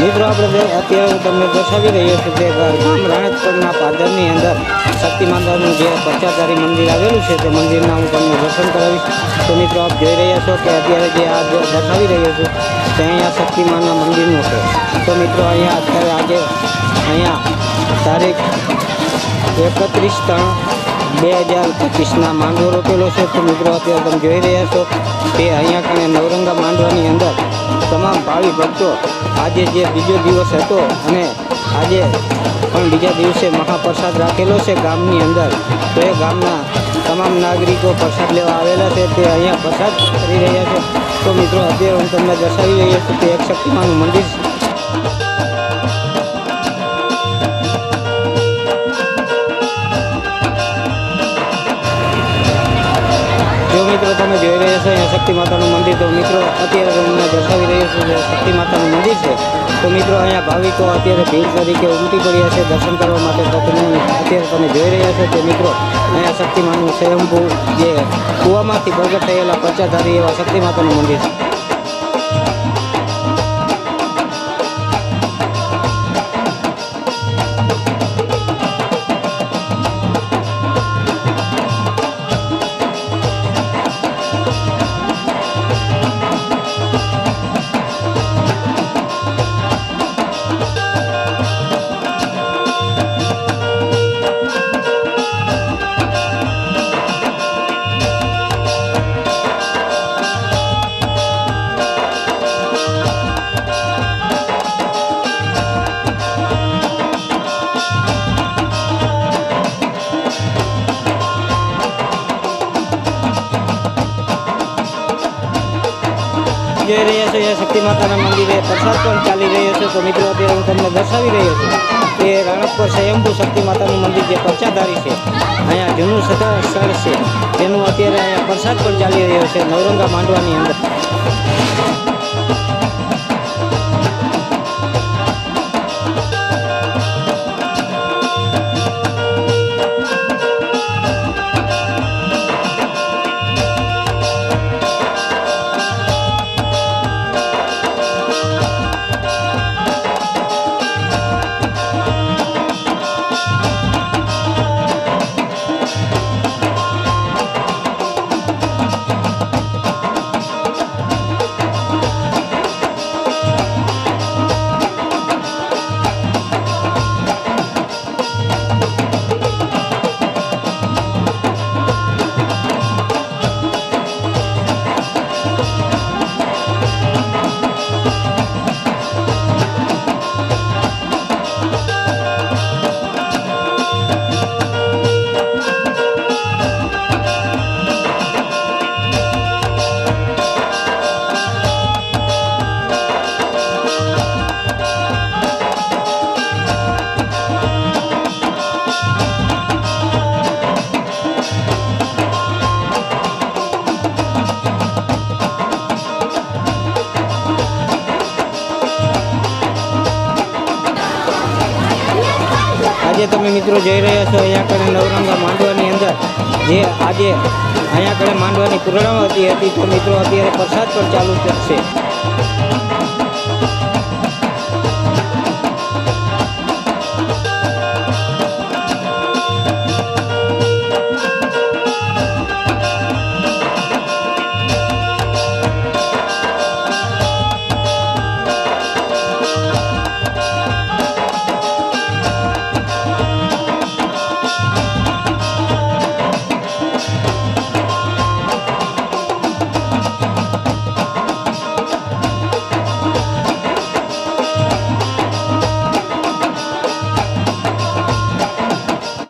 મિત્રો આપણે અત્યારે હું તમને દર્શાવી રહ્યો છું કે ગામ રાણેતપરના પાદરની અંદર શક્તિ માતાનું જે 50 મંદિર આવેલું છે તે મંદિરના હું તમને દર્શન કરાવીશ। તો મિત્રો આપ જોઈ રહ્યા છો કે અત્યારે જે આ દર્શાવી રહ્યો છું તે અહીંયા શક્તિ માના મંદિરનું છે। તો મિત્રો અહીંયા અત્યારે આજે અહીંયા તારીખ 31/3/2025 માંડવો રોપેલો છે। તો મિત્રો અત્યારે તમે જોઈ રહ્યા છો કે અહીંયા કણે નવરંગા માંડવાની અંદર તમામ ભાવિ ભક્તો આજે જે બીજો દિવસ હતો અને આજે પણ બીજા દિવસે મહાપ્રસાદ રાખેલો છે ગામની અંદર। તો એ ગામના તમામ નાગરિકો પ્રસાદ લેવા આવેલા છે તે અહીંયા પ્રસાદ કરી રહ્યા છે। તો મિત્રો અત્યારે હું તમને દર્શાવી રહ્યો છું કે એક શક્તિમાનું મંદિર છે। જો મિત્રો તમે જોઈ રહ્યા છો અહીંયા શક્તિ માતાનું મંદિર। તો મિત્રો અત્યારે તમને દર્શાવી રહ્યો છું કે શક્તિ માતાનું મંદિર છે। તો મિત્રો અહીંયા ભાવિકો અત્યારે ભીડ તરીકે ઉમટી પડ્યા છે દર્શન કરવા માટે। તો તમે અત્યારે તમે જોઈ રહ્યા છો કે મિત્રો અહીંયા શક્તિ માનું સ્વયંભૂ જે કૂવામાંથી પ્રગટ થયેલા 50 ધારી એવા શક્તિ માતાનું મંદિર છે। જોઈ રહ્યા છો એ શક્તિ માતાના મંદિરે પ્રસાદ પણ ચાલી રહ્યો છે। તો મિત્રો અત્યારે હું તમને દર્શાવી રહ્યો છું કે રાણકપુર સ્વયંભૂ શક્તિ માતાનું મંદિર જે 50 ધારી છે અહીંયા જૂનું સ્થળ છે તેનું અત્યારે અહીંયા પ્રસાદ પણ ચાલી રહ્યો છે નવરંગા માંડવાની અંદર। આજે તમે મિત્રો જોઈ રહ્યા છો અહીંયા કણે નવરંગા માંડવાની અંદર જે આજે અહીંયા કણે માંડવાની પૂર્ણાવતી હતી। તો મિત્રો અત્યારે પ્રસાદ પણ ચાલુ છે।